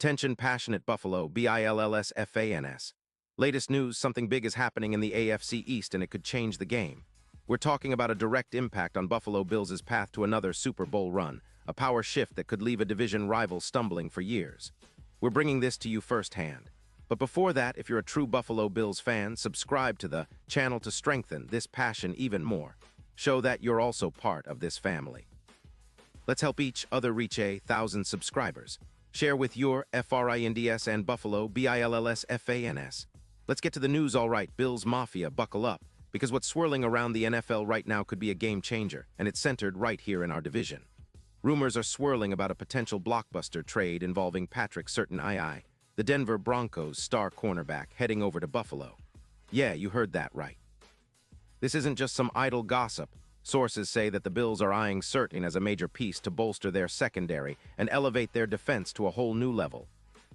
Attention passionate Buffalo, BILLSFANS. Latest news, something big is happening in the AFC East and it could change the game. We're talking about a direct impact on Buffalo Bills' path to another Super Bowl run, a power shift that could leave a division rival stumbling for years. We're bringing this to you firsthand. But before that, if you're a true Buffalo Bills fan, subscribe to the channel to strengthen this passion even more. Show that you're also part of this family. Let's help each other reach 1,000 subscribers. Share with your FRINDS and Buffalo BILLSFANS. Let's get to the news. All right, Bills Mafia, buckle up, because what's swirling around the NFL right now could be a game changer, and it's centered right here in our division. Rumors are swirling about a potential blockbuster trade involving Patrick II, the Denver Broncos star cornerback, heading over to Buffalo. Yeah, you heard that right. This isn't just some idle gossip. Sources say that the Bills are eyeing Surtain as a major piece to bolster their secondary and elevate their defense to a whole new level.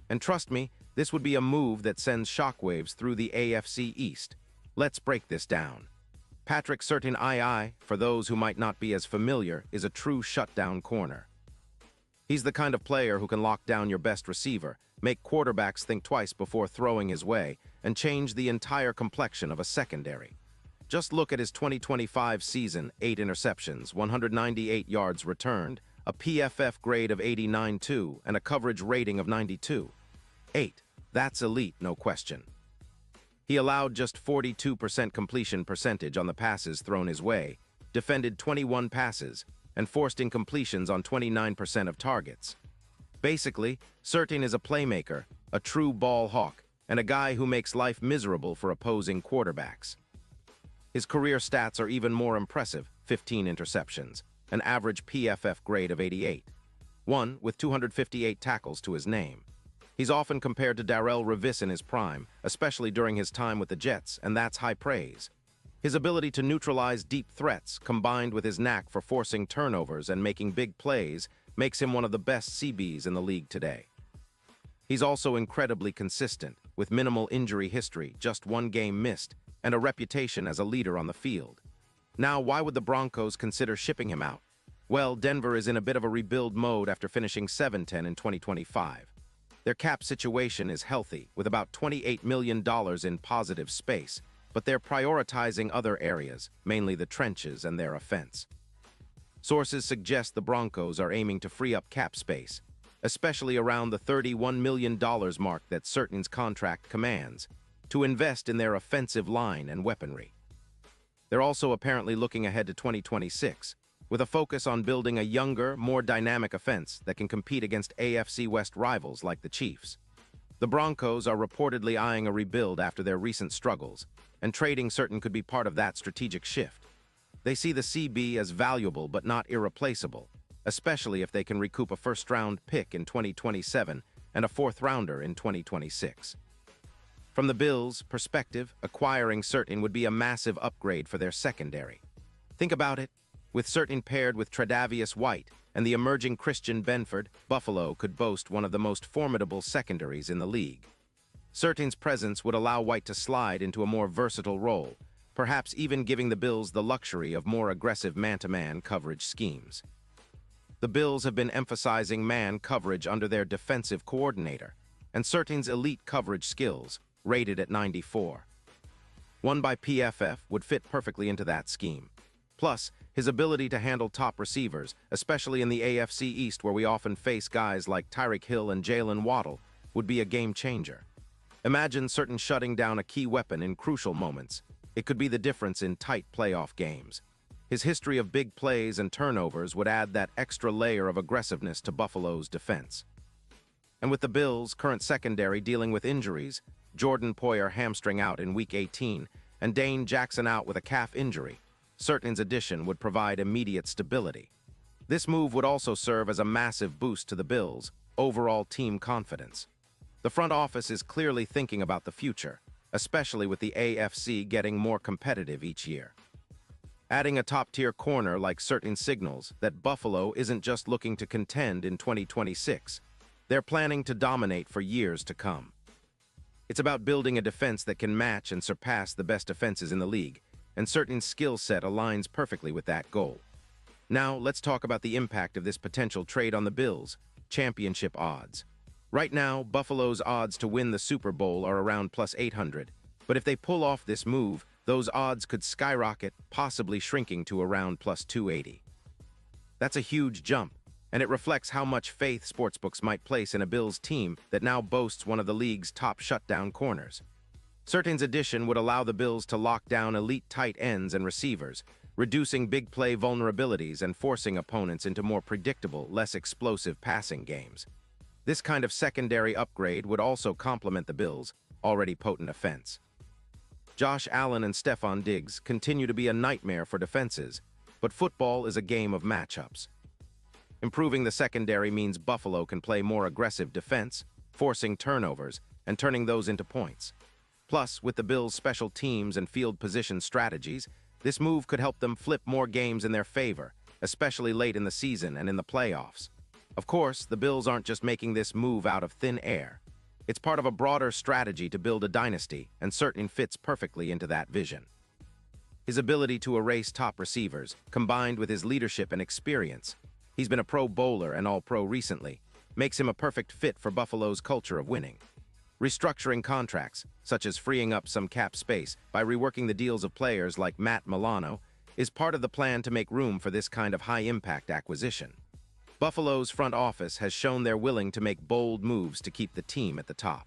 And trust me, this would be a move that sends shockwaves through the AFC East. Let's break this down. Patrick Surtain, for those who might not be as familiar, is a true shutdown corner. He's the kind of player who can lock down your best receiver, make quarterbacks think twice before throwing his way, and change the entire complexion of a secondary. Just look at his 2025 season: 8 interceptions, 198 yards returned, a PFF grade of 89.2, and a coverage rating of 92. 8. That's elite, no question. He allowed just 42% completion percentage on the passes thrown his way, defended 21 passes, and forced incompletions on 29% of targets. Basically, Surtain is a playmaker, a true ball hawk, and a guy who makes life miserable for opposing quarterbacks. His career stats are even more impressive: 15 interceptions, an average PFF grade of 88. One with 258 tackles to his name. He's often compared to Darrelle Revis in his prime, especially during his time with the Jets, and that's high praise. His ability to neutralize deep threats, combined with his knack for forcing turnovers and making big plays, makes him one of the best CBs in the league today. He's also incredibly consistent, with minimal injury history, just one game missed, and a reputation as a leader on the field. Now, why would the Broncos consider shipping him out? Well, Denver is in a bit of a rebuild mode after finishing 7-10 in 2025. Their cap situation is healthy, with about $28 million in positive space, but they're prioritizing other areas, mainly the trenches and their offense. Sources suggest the Broncos are aiming to free up cap space, especially around the $31 million mark that Surtain's contract commands, to invest in their offensive line and weaponry. They're also apparently looking ahead to 2026, with a focus on building a younger, more dynamic offense that can compete against AFC West rivals like the Chiefs. The Broncos are reportedly eyeing a rebuild after their recent struggles, and trading Surtain could be part of that strategic shift. They see the CB as valuable but not irreplaceable, especially if they can recoup a first-round pick in 2027 and a fourth-rounder in 2026. From the Bills' perspective, acquiring Surtain would be a massive upgrade for their secondary. Think about it. With Surtain paired with Tre'Davious White and the emerging Christian Benford, Buffalo could boast one of the most formidable secondaries in the league. Surtain's presence would allow White to slide into a more versatile role, perhaps even giving the Bills the luxury of more aggressive man-to-man coverage schemes. The Bills have been emphasizing man coverage under their defensive coordinator, and Surtain's elite coverage skills, rated at 94. One by PFF, would fit perfectly into that scheme. Plus, his ability to handle top receivers, especially in the AFC East where we often face guys like Tyreek Hill and Jalen Waddle, would be a game changer. Imagine Surtain shutting down a key weapon in crucial moments. It could be the difference in tight playoff games. His history of big plays and turnovers would add that extra layer of aggressiveness to Buffalo's defense. And with the Bills' current secondary dealing with injuries, Jordan Poyer hamstring out in Week 18, and Dane Jackson out with a calf injury, Surtain's addition would provide immediate stability. This move would also serve as a massive boost to the Bills' overall team confidence. The front office is clearly thinking about the future, especially with the AFC getting more competitive each year. Adding a top-tier corner like Surtain signals that Buffalo isn't just looking to contend in 2026. They're planning to dominate for years to come. It's about building a defense that can match and surpass the best defenses in the league, and Surtain's skill set aligns perfectly with that goal. Now, let's talk about the impact of this potential trade on the Bills' championship odds. Right now, Buffalo's odds to win the Super Bowl are around plus 800, but if they pull off this move, those odds could skyrocket, possibly shrinking to around plus 280. That's a huge jump, and it reflects how much faith sportsbooks might place in a Bills team that now boasts one of the league's top shutdown corners. Surtain's addition would allow the Bills to lock down elite tight ends and receivers, reducing big play vulnerabilities and forcing opponents into more predictable, less explosive passing games. This kind of secondary upgrade would also complement the Bills' already potent offense. Josh Allen and Stephon Diggs continue to be a nightmare for defenses, but football is a game of matchups. Improving the secondary means Buffalo can play more aggressive defense, forcing turnovers and turning those into points. Plus, with the Bills' special teams and field position strategies, this move could help them flip more games in their favor, especially late in the season and in the playoffs. Of course, the Bills aren't just making this move out of thin air. It's part of a broader strategy to build a dynasty, and Surtain fits perfectly into that vision. His ability to erase top receivers, combined with his leadership and experience, he's been a Pro Bowler and All-Pro recently, makes him a perfect fit for Buffalo's culture of winning. Restructuring contracts, such as freeing up some cap space by reworking the deals of players like Matt Milano, is part of the plan to make room for this kind of high-impact acquisition. Buffalo's front office has shown they're willing to make bold moves to keep the team at the top.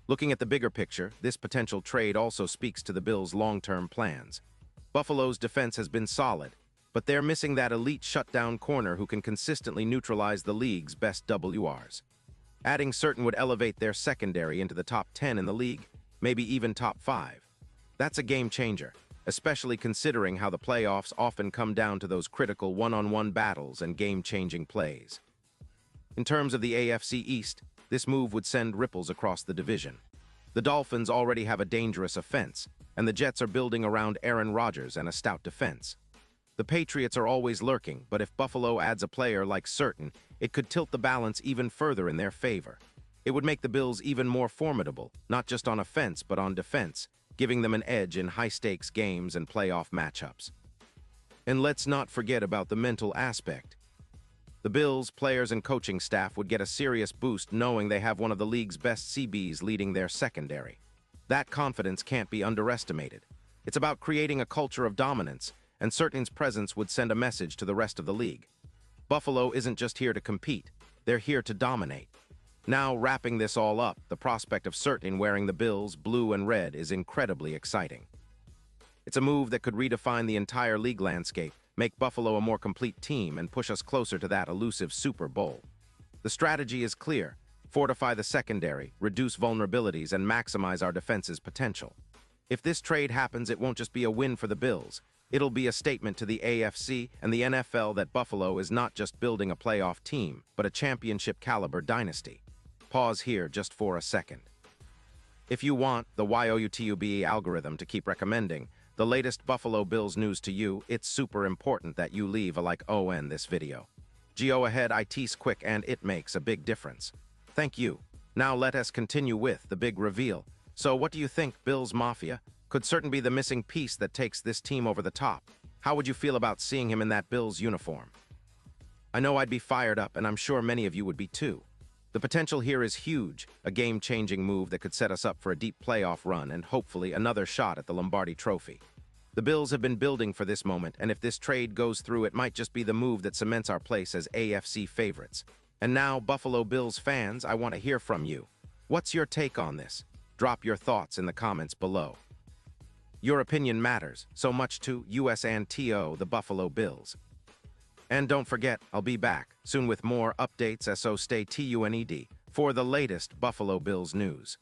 Looking at the bigger picture, this potential trade also speaks to the Bills' long-term plans. Buffalo's defense has been solid, but they're missing that elite shutdown corner who can consistently neutralize the league's best WRs. Adding Surtain would elevate their secondary into the top 10 in the league, maybe even top 5. That's a game changer, especially considering how the playoffs often come down to those critical one-on-one battles and game-changing plays. In terms of the AFC East, this move would send ripples across the division. The Dolphins already have a dangerous offense, and the Jets are building around Aaron Rodgers and a stout defense. The Patriots are always lurking, but if Buffalo adds a player like Surtain, it could tilt the balance even further in their favor. It would make the Bills even more formidable, not just on offense but on defense, giving them an edge in high-stakes games and playoff matchups. And let's not forget about the mental aspect. The Bills, players, and coaching staff would get a serious boost knowing they have one of the league's best CBs leading their secondary. That confidence can't be underestimated. It's about creating a culture of dominance, and Surtain's presence would send a message to the rest of the league. Buffalo isn't just here to compete, they're here to dominate. Now, wrapping this all up, the prospect of Surtain wearing the Bills' blue and red is incredibly exciting. It's a move that could redefine the entire league landscape, make Buffalo a more complete team, and push us closer to that elusive Super Bowl. The strategy is clear: fortify the secondary, reduce vulnerabilities, and maximize our defense's potential. If this trade happens, it won't just be a win for the Bills. It'll be a statement to the AFC and the NFL that Buffalo is not just building a playoff team, but a championship-caliber dynasty. Pause here just for a second. If you want the YOUTUBE algorithm to keep recommending the latest Buffalo Bills news to you, it's super important that you leave a like on this video. Go ahead, it's quick and it makes a big difference. Thank you. Now let us continue with the big reveal. So what do you think, Bills Mafia? Could Surtain be the missing piece that takes this team over the top? How would you feel about seeing him in that Bills uniform? I know I'd be fired up, and I'm sure many of you would be too. The potential here is huge, a game-changing move that could set us up for a deep playoff run and hopefully another shot at the Lombardi Trophy. The Bills have been building for this moment, and if this trade goes through, it might just be the move that cements our place as AFC favorites. And now, Buffalo Bills fans, I want to hear from you. What's your take on this? Drop your thoughts in the comments below. Your opinion matters so much to us and to the Buffalo Bills. And don't forget, I'll be back soon with more updates, so stay tuned for the latest Buffalo Bills news.